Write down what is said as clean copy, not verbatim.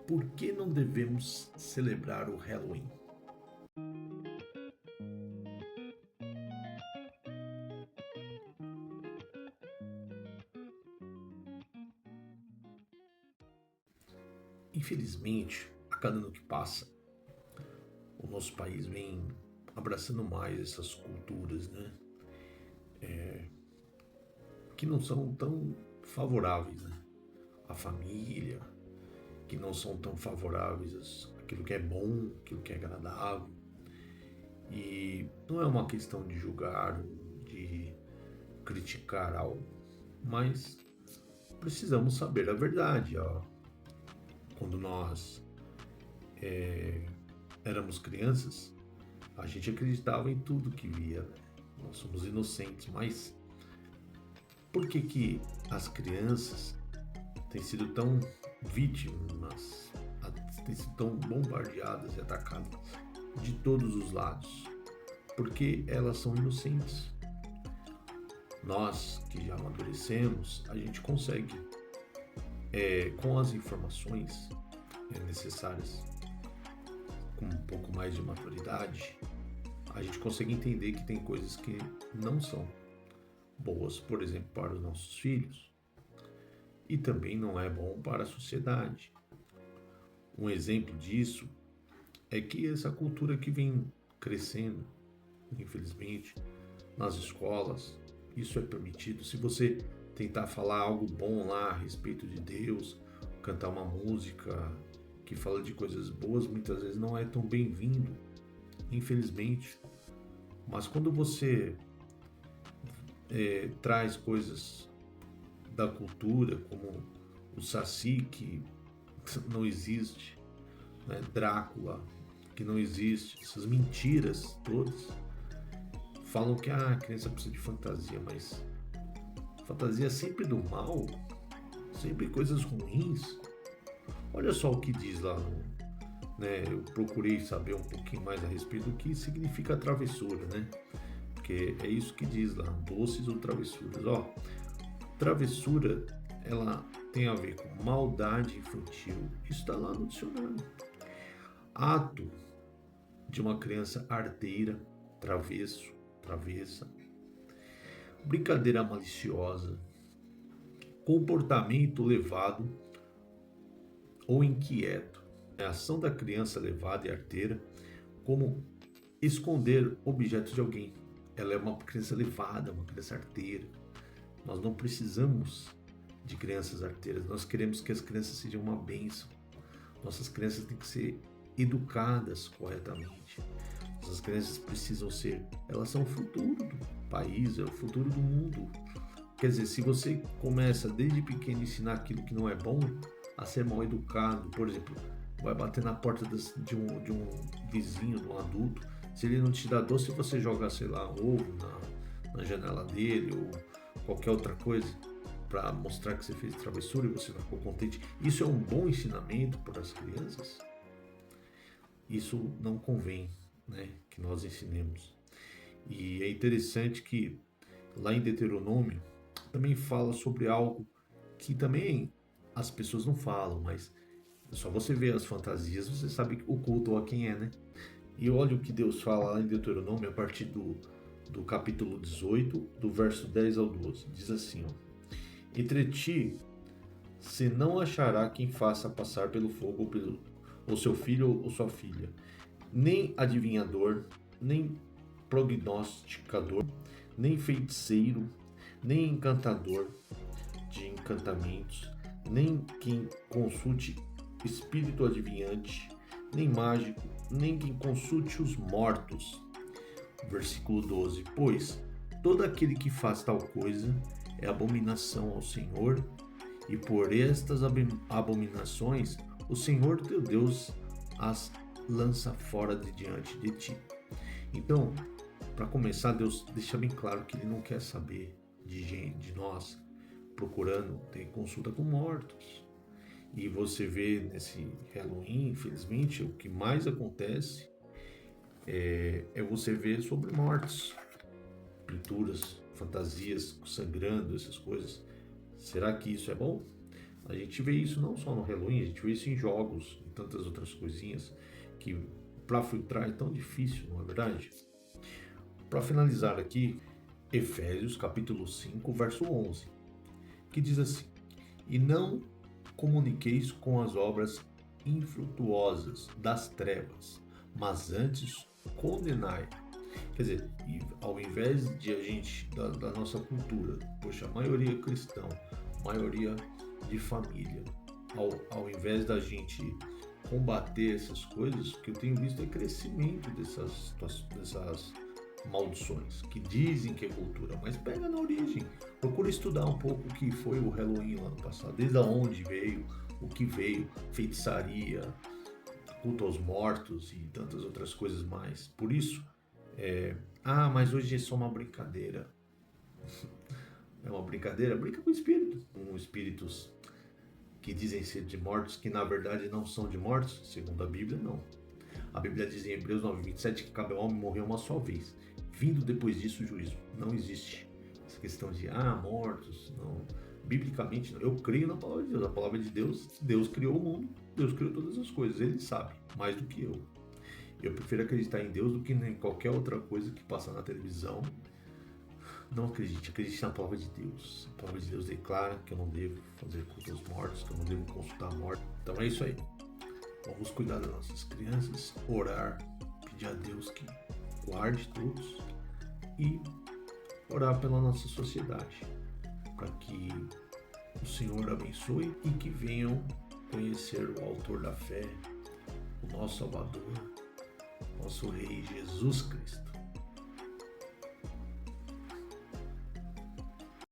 por que não devemos celebrar o Halloween? Infelizmente, a cada ano que passa, o nosso país vem abraçando mais essas culturas, né? Que não são tão favoráveis, né? À família, que não são tão favoráveis àquilo que é bom, aquilo que é agradável. E não é uma questão de julgar, de criticar algo, mas precisamos saber a verdade. Ó. Quando nós éramos crianças, a gente acreditava em tudo que via, né? Nós somos inocentes, mas por que que as crianças têm sido tão vítimas, têm sido tão bombardeadas e atacadas de todos os lados? Porque elas são inocentes. Nós que já amadurecemos, a gente consegue, com as informações necessárias, com um pouco mais de maturidade, a gente consegue entender que tem coisas que não são boas, por exemplo, para os nossos filhos, e também não é bom para a sociedade. Um exemplo disso é que essa cultura que vem crescendo, infelizmente, nas escolas, isso é permitido. Se você tentar falar algo bom lá a respeito de Deus, cantar uma música que fala de coisas boas, muitas vezes não é tão bem-vindo, infelizmente. Mas quando você traz coisas da cultura, como o Saci, que não existe, né? Drácula, que não existe, essas mentiras todas, falam que a criança precisa de fantasia, mas fantasia é sempre do mal, sempre coisas ruins. Olha só o que diz lá né? Eu procurei saber um pouquinho mais a respeito do que significa travessura, né? Porque é isso que diz lá, doces ou travessuras. Ó, travessura, ela tem a ver com maldade infantil. Isso está lá no dicionário. Ato de uma criança arteira, travesso, travessa. Brincadeira maliciosa. Comportamento levado ou inquieto. É a ação da criança levada e arteira, como esconder objetos de alguém. Ela é uma criança levada, uma criança arteira. Nós não precisamos de crianças arteiras, nós queremos que as crianças sejam uma bênção. Nossas crianças têm que ser educadas corretamente. Nossas crianças precisam ser, elas são o futuro do país, é o futuro do mundo. Quer dizer, se você começa desde pequeno a ensinar aquilo que não é bom, a ser mal educado, por exemplo, vai bater na porta de um vizinho, de um adulto, se ele não te dá doce, você joga, sei lá, ovo na janela dele ou qualquer outra coisa para mostrar que você fez travessura e você não ficou contente. Isso é um bom ensinamento para as crianças? Isso não convém, né, que nós ensinemos. E é interessante que lá em Deuteronômio também fala sobre algo que também as pessoas não falam, mas só você vê as fantasias, você sabe o culto a quem é, né? E olha o que Deus fala lá em Deuteronômio a partir do capítulo 18, do verso 10 ao 12. Diz assim, ó, entre ti se não achará quem faça passar pelo fogo ou seu filho ou sua filha, nem adivinhador, nem prognosticador, nem feiticeiro, nem encantador de encantamentos, nem quem consulte espírito adivinhante, nem mágico, nem quem consulte os mortos. Versículo 12. Pois todo aquele que faz tal coisa é abominação ao Senhor, e por estas abominações o Senhor teu Deus as lança fora de diante de ti. Então, para começar, Deus deixa bem claro que Ele não quer saber de nós procurando ter consulta com mortos. E você vê nesse Halloween, infelizmente, o que mais acontece é você ver sobre mortes, pinturas, fantasias sangrando, essas coisas. Será que isso é bom? A gente vê isso não só no Halloween, a gente vê isso em jogos, em tantas outras coisinhas que para filtrar é tão difícil, não é verdade? Para finalizar aqui, Efésios capítulo 5, verso 11, que diz assim: E não comuniqueis com as obras infrutuosas das trevas, mas antes condenai. Quer dizer, ao invés de a gente, da nossa cultura, poxa, a maioria é cristão, maioria de família, ao invés da gente combater essas coisas, o que eu tenho visto é crescimento dessas maldições, que dizem que é cultura, mas pega na origem, procura estudar um pouco o que foi o Halloween lá no passado, desde onde veio, o que veio, feitiçaria, culto aos mortos e tantas outras coisas mais. Por isso, mas hoje é só uma brincadeira. É uma brincadeira? Brinca com o espírito, com espíritos que dizem ser de mortos, que na verdade não são de mortos, segundo a Bíblia, não. A Bíblia diz em Hebreus 9:27 que cada homem morreu uma só vez, vindo depois disso o juízo. Não existe essa questão de mortos, não. Biblicamente, não. Eu creio na palavra de Deus. A palavra de Deus, Deus criou o mundo, Deus criou todas as coisas, Ele sabe mais do que eu. Eu prefiro acreditar em Deus do que em qualquer outra coisa que passa na televisão. Não acredite na palavra de Deus. A palavra de Deus declara que eu não devo fazer culto aos mortos, que eu não devo consultar a morte. Então é isso aí. Vamos cuidar das nossas crianças, orar, pedir a Deus que guarde todos e orar pela nossa sociedade, para que o Senhor abençoe e que venham conhecer o autor da fé, o nosso Salvador, nosso Rei Jesus Cristo.